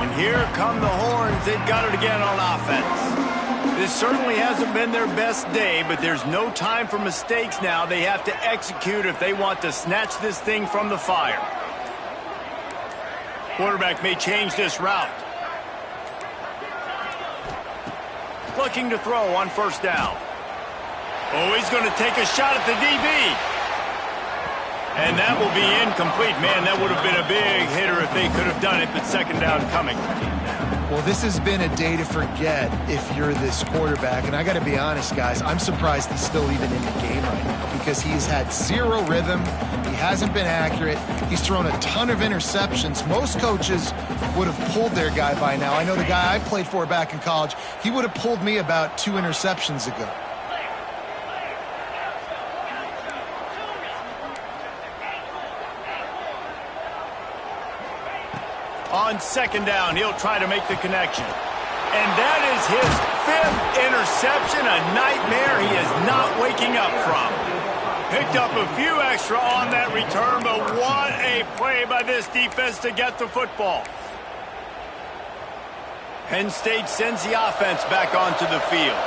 And here come the Horns. They've got it again on offense. This certainly hasn't been their best day, but there's no time for mistakes now. They have to execute if they want to snatch this thing from the fire. Quarterback may change this route. Looking to throw on first down. Oh, he's going to take a shot at the DB. And that will be incomplete. Man, that would have been a big hitter if they could have done it, but second down coming. Well, this has been a day to forget if you're this quarterback. And I got to be honest, guys, I'm surprised he's still even in the game right now because he's had zero rhythm. He hasn't been accurate. He's thrown a ton of interceptions. Most coaches would have pulled their guy by now. I know the guy I played for back in college, he would have pulled me about 2 interceptions ago. On second down, he'll try to make the connection. And that is his 5th interception, a nightmare he is not waking up from. Picked up a few extra on that return, but what a play by this defense to get the football. Penn State sends the offense back onto the field.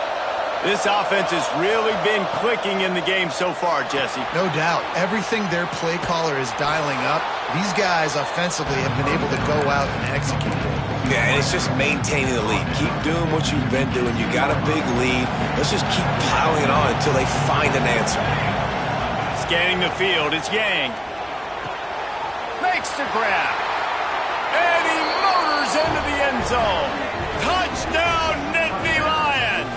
This offense has really been clicking in the game so far, Jesse. No doubt. Everything their play caller is dialing up, these guys offensively have been able to go out and execute. Yeah, and it's just maintaining the lead. Keep doing what you've been doing. You got a big lead. Let's just keep piling it on until they find an answer. Scanning the field, it's Yang. Makes the grab. And he motors into the end zone. Touchdown, Nittany Lions!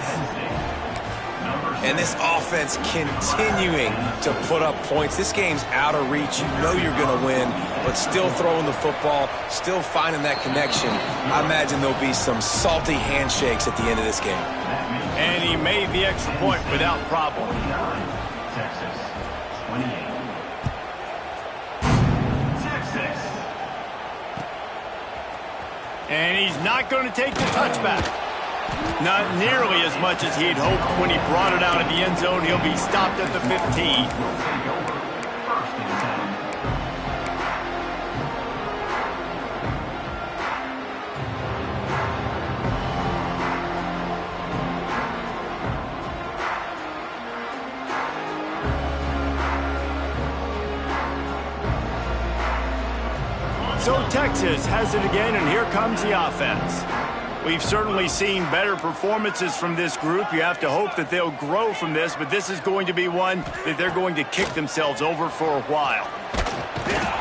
And this offense continuing to put up points. This game's out of reach. You know you're going to win, but still throwing the football, still finding that connection. I imagine there'll be some salty handshakes at the end of this game. And he made the extra point without problem. Texas, 28. Texas. And he's not going to take the touchback. Not nearly as much as he'd hoped when he brought it out of the end zone. He'll be stopped at the 15. So Texas has it again, and here comes the offense. We've certainly seen better performances from this group. You have to hope that they'll grow from this, but this is going to be one that they're going to kick themselves over for a while.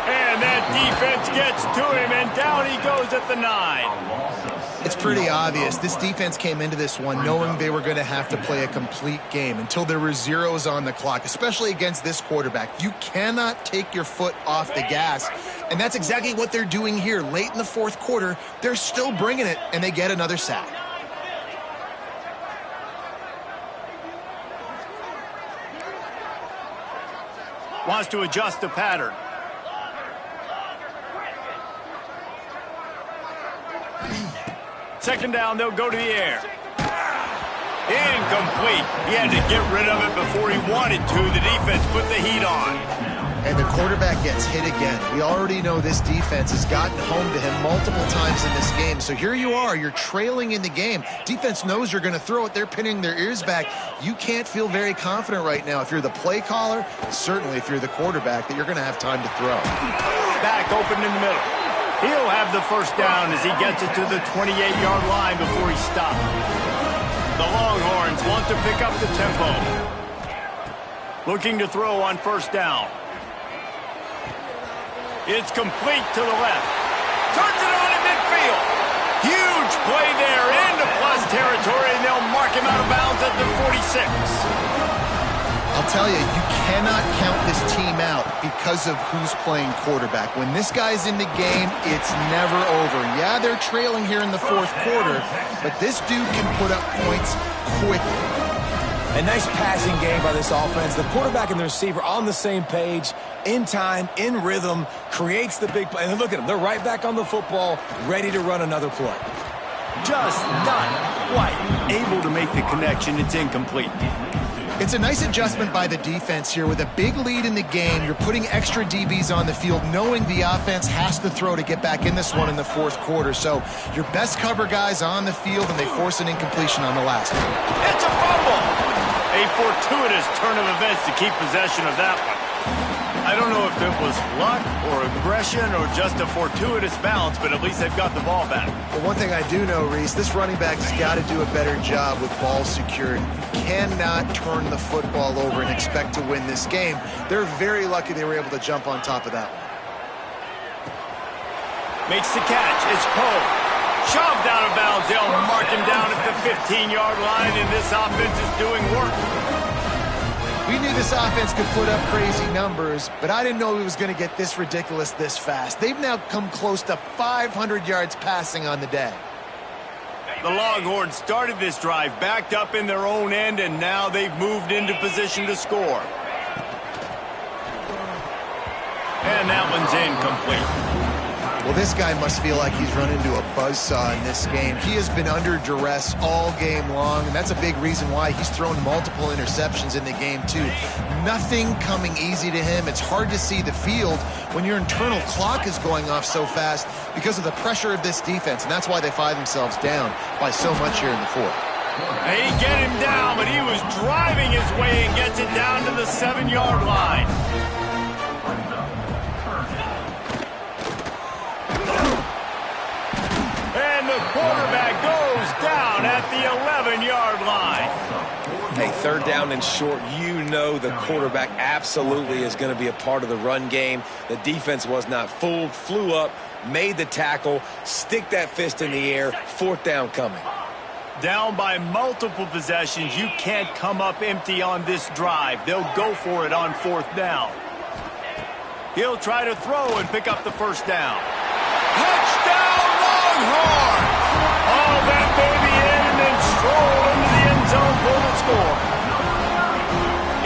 And that defense gets to him, and down he goes at the 9. It's pretty obvious. This defense came into this one knowing they were going to have to play a complete game until there were zeros on the clock, especially against this quarterback. You cannot take your foot off the gas, and that's exactly what they're doing here. Late in the fourth quarter, they're still bringing it, and they get another sack. Wants to adjust the pattern. Second down, they'll go to the air. Incomplete. He had to get rid of it before he wanted to. The defense put the heat on. And the quarterback gets hit again. We already know this defense has gotten home to him multiple times in this game. So here you are. You're trailing in the game. Defense knows you're going to throw it. They're pinning their ears back. You can't feel very confident right now if you're the play caller, certainly if you're the quarterback, that you're going to have time to throw. Back open in the middle. He'll have the first down as he gets it to the 28-yard line before he stopped. The Longhorns want to pick up the tempo. Looking to throw on first down. It's complete to the left. Turns it on in midfield. Huge play there into plus territory, and they'll mark him out of bounds at the 46. I'll tell you, you cannot count this team out because of who's playing quarterback. When this guy's in the game, it's never over. Yeah, they're trailing here in the fourth quarter, but this dude can put up points quickly. A nice passing game by this offense. The quarterback and the receiver on the same page, in time, in rhythm, creates the big play. And look at them. They're right back on the football, ready to run another play. Just not quite able to make the connection. It's incomplete. It's a nice adjustment by the defense here. With a big lead in the game, you're putting extra DBs on the field, knowing the offense has to throw to get back in this one in the fourth quarter. So your best cover guys on the field, and they force an incompletion on the last one. It's a fumble! A fortuitous turn of events to keep possession of that one. I don't know if it was luck or aggression or just a fortuitous bounce, but at least they've got the ball back. Well, one thing I do know, Reese, this running back has got to do a better job with ball security. You cannot turn the football over and expect to win this game. They're very lucky they were able to jump on top of that one. Makes the catch. It's Poe. Shoved out of bounds. They'll mark him down at the 15-yard line, and this offense is doing work. We knew this offense could put up crazy numbers, but I didn't know it was going to get this ridiculous this fast. They've now come close to 500 yards passing on the day. The Longhorns started this drive backed up in their own end, and now they've moved into position to score. And that one's incomplete. Well, this guy must feel like he's run into a buzzsaw in this game. He has been under duress all game long, and that's a big reason why he's thrown multiple interceptions in the game, too. Nothing coming easy to him. It's hard to see the field when your internal clock is going off so fast because of the pressure of this defense, and that's why they find themselves down by so much here in the fourth. They get him down, but he was driving his way and gets it down to the 7-yard line. And the quarterback goes down at the 11-yard line. Hey, third down and short, you know the quarterback absolutely is going to be a part of the run game. The defense was not fooled, flew up, made the tackle, stick that fist in the air, fourth down coming. Down by multiple possessions, you can't come up empty on this drive. They'll go for it on fourth down. He'll try to throw and pick up the first down. Touchdown, Longhorn! All that baby in and then stroll into the end zone for the score.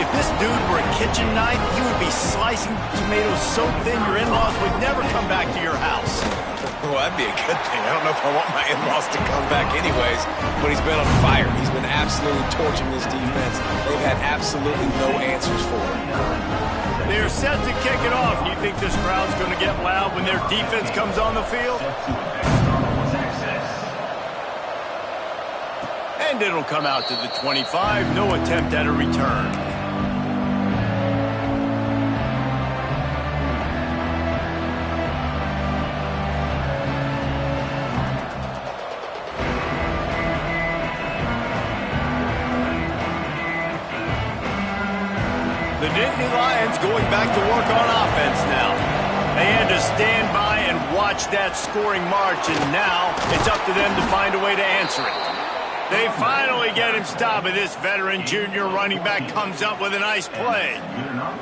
If this dude were a kitchen knife, he would be slicing tomatoes so thin your in-laws would never come back to your house. Well, that'd be a good thing. I don't know if I want my in-laws to come back anyways, but he's been on fire. He's been absolutely torching this defense. They've had absolutely no answers for him. They're set to kick it off. Do you think this crowd's going to get loud when their defense comes on the field? And it'll come out to the 25. No attempt at a return. The Nittany Lions going back to work on offense now. They had to stand by and watch that scoring march, and now it's up to them to find a way to answer it. They finally get him stopped, and this veteran junior running back comes up with a nice play.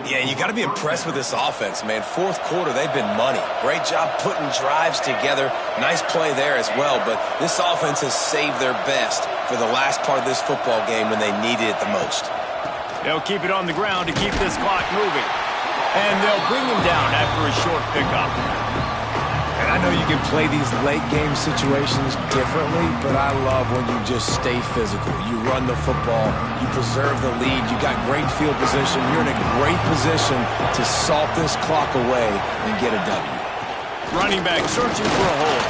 Yeah, you got to be impressed with this offense, man. Fourth quarter, they've been money. Great job putting drives together. Nice play there as well, but this offense has saved their best for the last part of this football game when they needed it the most. They'll keep it on the ground to keep this clock moving. And they'll bring him down after a short pickup. And I know you can play these late game situations differently, but I love when you just stay physical. You run the football, you preserve the lead, you got great field position, you're in a great position to salt this clock away and get a W. Running back searching for a hole.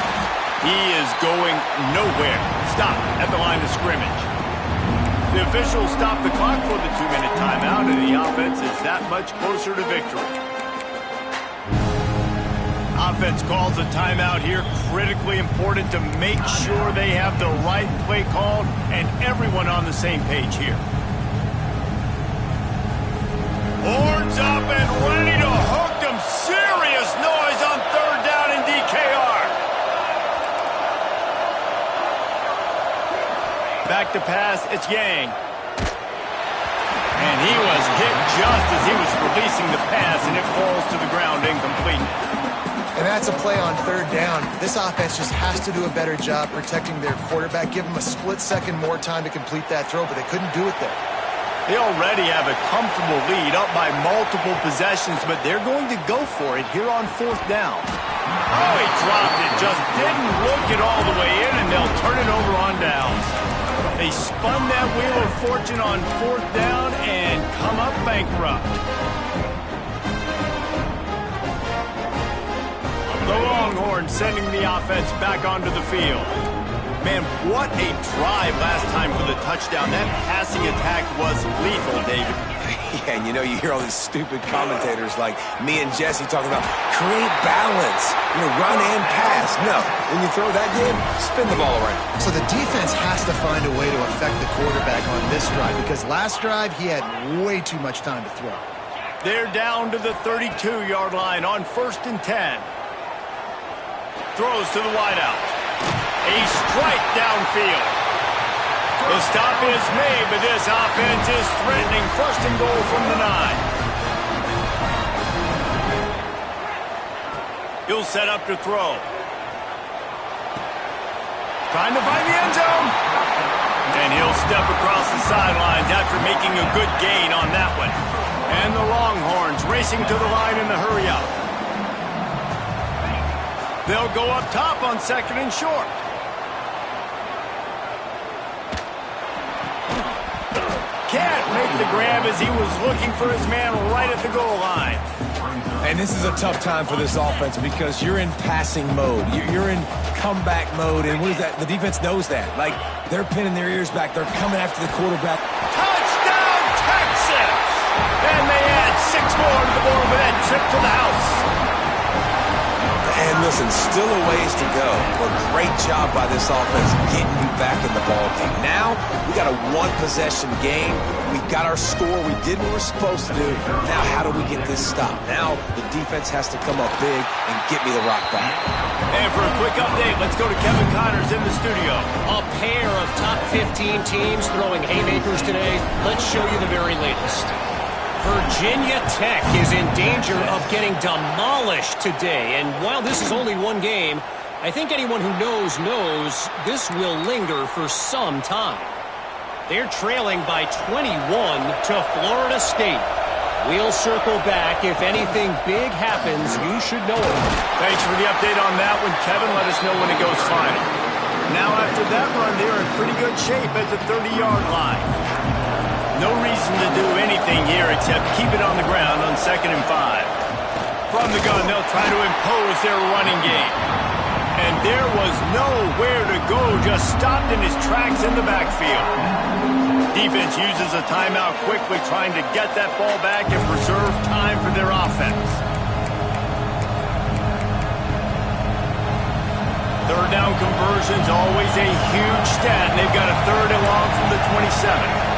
He is going nowhere. Stop at the line of scrimmage. The officials stop the clock for the 2-minute timeout, and the offense is that much closer to victory. Offense calls a timeout here, critically important to make sure they have the right play called and everyone on the same page here. Horns up and ready to hook them. Serious noise on third down in DKR. Back to pass, it's Yang. And he was hit just as he was releasing the pass, and it falls to the ground incomplete. And that's a play on third down. This offense just has to do a better job protecting their quarterback. Give them a split second more time to complete that throw, but they couldn't do it there. They already have a comfortable lead up by multiple possessions, but they're going to go for it here on fourth down. Oh, he dropped it. Just didn't look it all the way in, and they'll turn it over on downs. They spun that wheel of fortune on fourth down, and come up bankrupt. The Longhorns sending the offense back onto the field. Man, what a drive last time for the touchdown. That passing attack was lethal, David. Yeah, and you hear all these stupid commentators like me and Jesse talking about create balance, run and pass. No, when you throw that game, spin the ball around. So the defense has to find a way to affect the quarterback on this drive because last drive he had way too much time to throw. They're down to the 32-yard line on 1st and 10. Throws to the wideout. A strike downfield. The stop is made, but this offense is threatening 1st and goal from the 9. He'll set up to throw. Trying to find the end zone. And he'll step across the sidelines after making a good gain on that one. And the Longhorns racing to the line in the hurry-up. They'll go up top on 2nd and short. Can't make the grab as he was looking for his man right at the goal line. And this is a tough time for this offense because you're in passing mode. You're in comeback mode, and what is that? The defense knows that. Like, they're pinning their ears back. They're coming after the quarterback. Touchdown, Texas! And they add 6 more to the board with that trip to the house. And listen, still a ways to go, but great job by this offense getting you back in the ballgame. Now, we got a 1-possession game. We got our score. We did what we're supposed to do. Now, how do we get this stopped? Now, the defense has to come up big and get me the rock back. And for a quick update, let's go to Kevin Connors in the studio. A pair of top 15 teams throwing haymakers today. Let's show you the very latest. Virginia Tech is in danger of getting demolished today. And while this is only one game, I think anyone who knows this will linger for some time. They're trailing by 21 to Florida State. We'll circle back. If anything big happens, you should know it. Thanks for the update on that one, Kevin. Let us know when it goes final. Now, after that run, they're in pretty good shape at the 30-yard line. No reason to do anything here except keep it on the ground on 2nd and 5. From the gun, they'll try to impose their running game. And there was nowhere to go, just stopped in his tracks in the backfield. Defense uses a timeout quickly, trying to get that ball back and preserve time for their offense. 3rd down conversion's always a huge stat, and they've got a 3rd and long from the 27.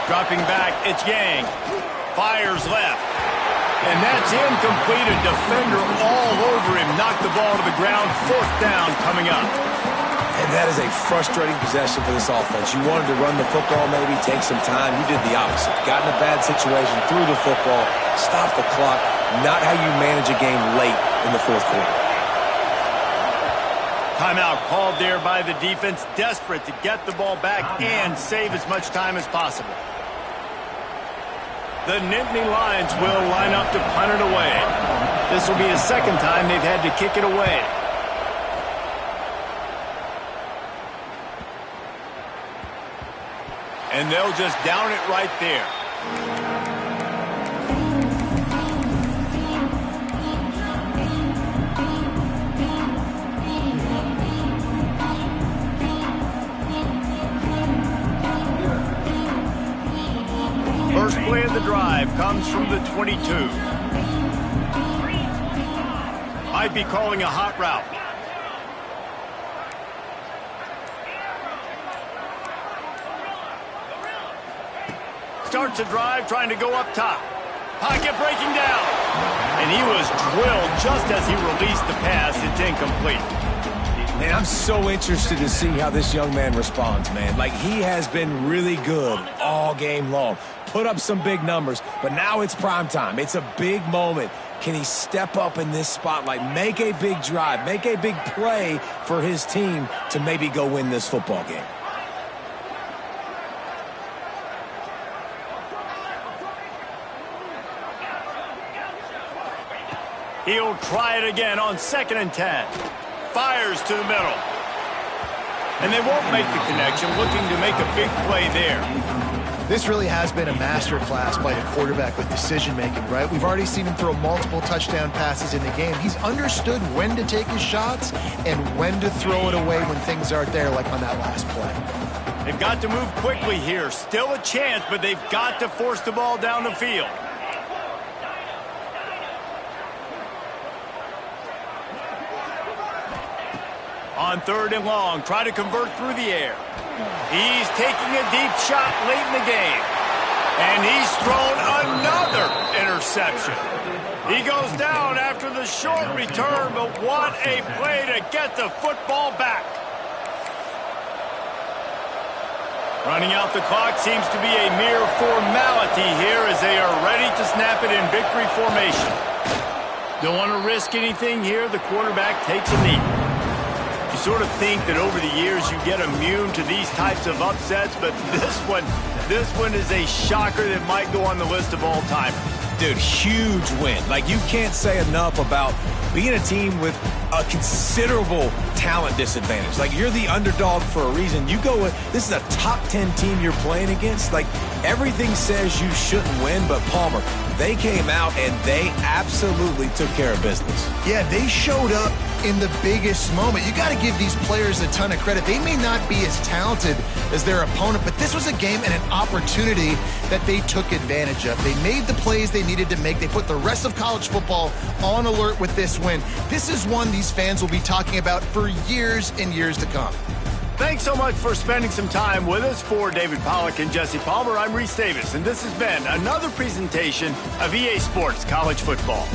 Dropping back, it's Yang. Fires left. And that's incomplete. A defender all over him. Knocked the ball to the ground. 4th down coming up. And that is a frustrating possession for this offense. You wanted to run the football, maybe take some time. You did the opposite. Got in a bad situation, threw the football, stopped the clock. Not how you manage a game late in the 4th quarter. Timeout called there by the defense. Desperate to get the ball back and save as much time as possible. The Nittany Lions will line up to punt it away. This will be the 2nd time they've had to kick it away. And they'll just down it right there. First play of the drive comes from the 22. Might be calling a hot route. Starts a drive trying to go up top. Pocket breaking down. And he was drilled just as he released the pass. It's incomplete. And I'm so interested to see how this young man responds, man. Like, he has been really good all game long. Put up some big numbers, but now it's prime time. It's a big moment. Can he step up in this spotlight, make a big drive, make a big play for his team to maybe go win this football game? He'll try it again on 2nd and 10. Fires to the middle. And they won't make the connection, looking to make a big play there. This really has been a master class by the quarterback with decision-making, right? We've already seen him throw multiple touchdown passes in the game. He's understood when to take his shots and when to throw it away when things aren't there, like on that last play. They've got to move quickly here. Still a chance, but they've got to force the ball down the field. On 3rd and long, try to convert through the air. He's taking a deep shot late in the game. And he's thrown another interception. He goes down after the short return, but what a play to get the football back. Running out the clock seems to be a mere formality here as they are ready to snap it in victory formation. Don't want to risk anything here. The quarterback takes a knee. You sort of think that over the years you get immune to these types of upsets, but this one is a shocker that might go on the list of all time. Dude, huge win. Like, you can't say enough about being a team with a considerable talent disadvantage. Like, you're the underdog for a reason. You go with, this is a top 10 team you're playing against. Like, everything says you shouldn't win, but Palmer, they came out and they absolutely took care of business. Yeah, they showed up in the biggest moment. You got to give these players a ton of credit. They may not be as talented as their opponent, but this was a game and an opportunity that they took advantage of. They made the plays they needed to make. They put the rest of college football on alert with this win. This is one these fans will be talking about for years and years to come. Thanks so much for spending some time with us. For David Pollack and Jesse Palmer, I'm Reese Davis, and this has been another presentation of EA Sports College Football.